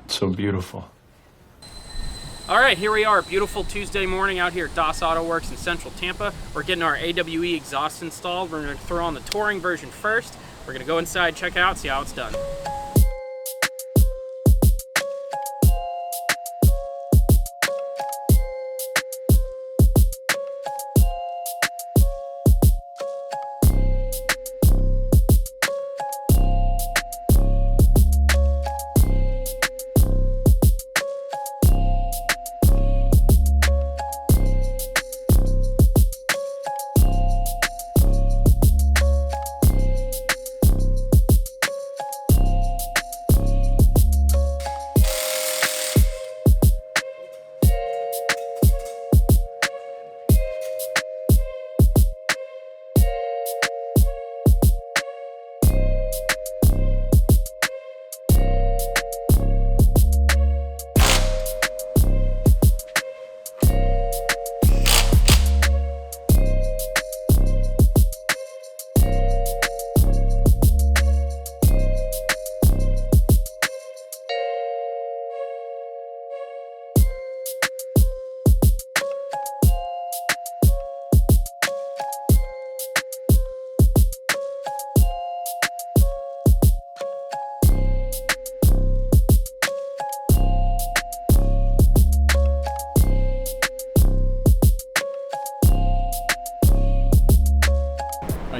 So beautiful. All right, here we are, beautiful Tuesday morning out here at DAS Auto Works in central Tampa. We're getting our AWE exhaust installed. We're gonna throw on the touring version first. We're gonna go inside, check it out, see how it's done.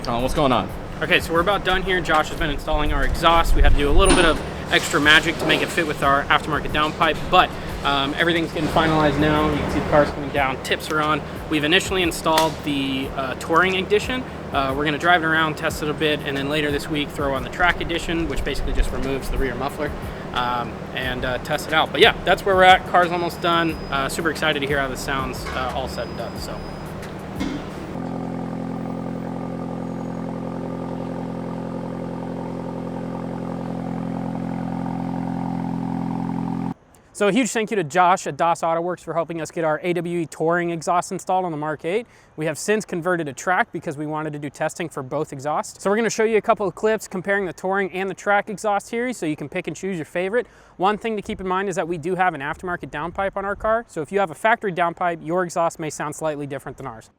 Tom, what's going on? Okay, so we're about done here. Josh has been installing our exhaust. We had to do a little bit of extra magic to make it fit with our aftermarket downpipe, but everything's getting finalized now. You can see the car's coming down, tips are on. We've initially installed the touring edition. We're gonna drive it around, test it a bit, and then later this week throw on the track edition, which basically just removes the rear muffler, and test it out. But yeah, that's where we're at. Car's almost done. Super excited to hear how this sounds all said and done. So a huge thank you to Josh at DAS Auto Works for helping us get our AWE touring exhaust installed on the MK8. We have since converted to track because we wanted to do testing for both exhausts. So we're gonna show you a couple of clips comparing the touring and the track exhaust here so you can pick and choose your favorite. One thing to keep in mind is that we do have an aftermarket downpipe on our car. So if you have a factory downpipe, your exhaust may sound slightly different than ours.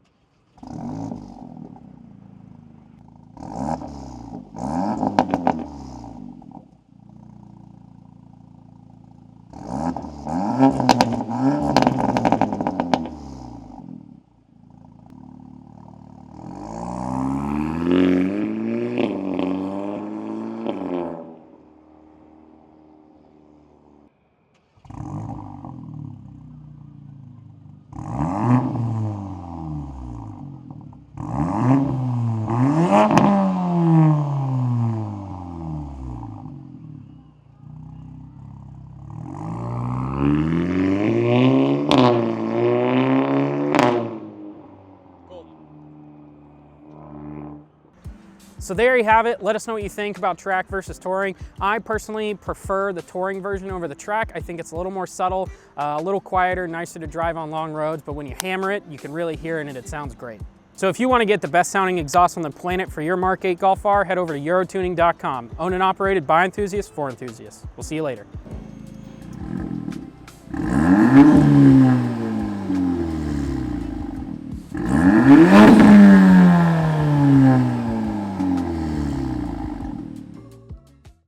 So there you have it. Let us know what you think about track versus touring. I personally prefer the touring version over the track. I think it's a little more subtle, a little quieter, nicer to drive on long roads, but when you hammer it, you can really hear it and it sounds great. So if you want to get the best sounding exhaust on the planet for your MK8 Golf R, head over to Eurotuning.com. Owned and operated by enthusiasts for enthusiasts. We'll see you later.